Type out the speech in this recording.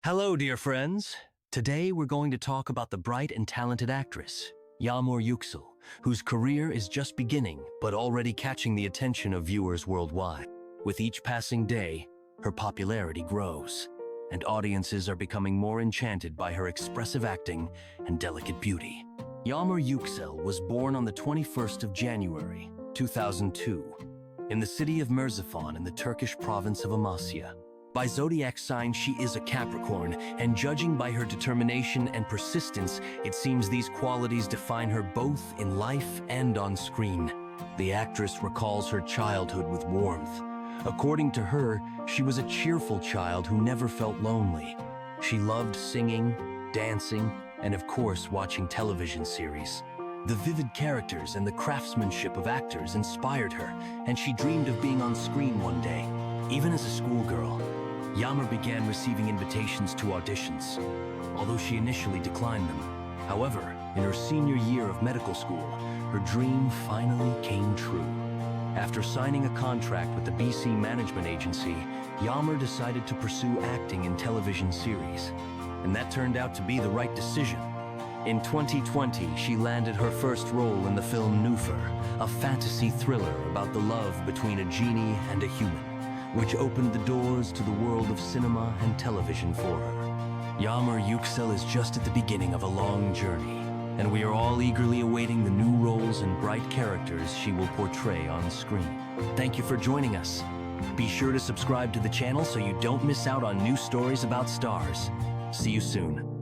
Hello, dear friends. Today we're going to talk about the bright and talented actress, Yagmur Yuksel, whose career is just beginning but already catching the attention of viewers worldwide. With each passing day, her popularity grows, and audiences are becoming more enchanted by her expressive acting and delicate beauty. Yagmur Yuksel was born on the 21st of January, 2002, in the city of Merzifon'u in the Turkish province of Amasya. By zodiac sign, she is a Capricorn, and judging by her determination and persistence, it seems these qualities define her both in life and on screen. The actress recalls her childhood with warmth. According to her, she was a cheerful child who never felt lonely. She loved singing, dancing, and of course watching television series. The vivid characters and the craftsmanship of actors inspired her, and she dreamed of being on screen one day. Even as a schoolgirl, Yagmur began receiving invitations to auditions, although she initially declined them. However, in her senior year of medical school, her dream finally came true. After signing a contract with the BC Management Agency, Yagmur decided to pursue acting in television series, and that turned out to be the right decision. In 2020, she landed her first role in the film Nufur, a fantasy thriller about the love between a genie and a human, which opened the doors to the world of cinema and television for her. Yagmur Yuksel is just at the beginning of a long journey, and we are all eagerly awaiting the new roles and bright characters she will portray on screen. Thank you for joining us. Be sure to subscribe to the channel so you don't miss out on new stories about stars. See you soon.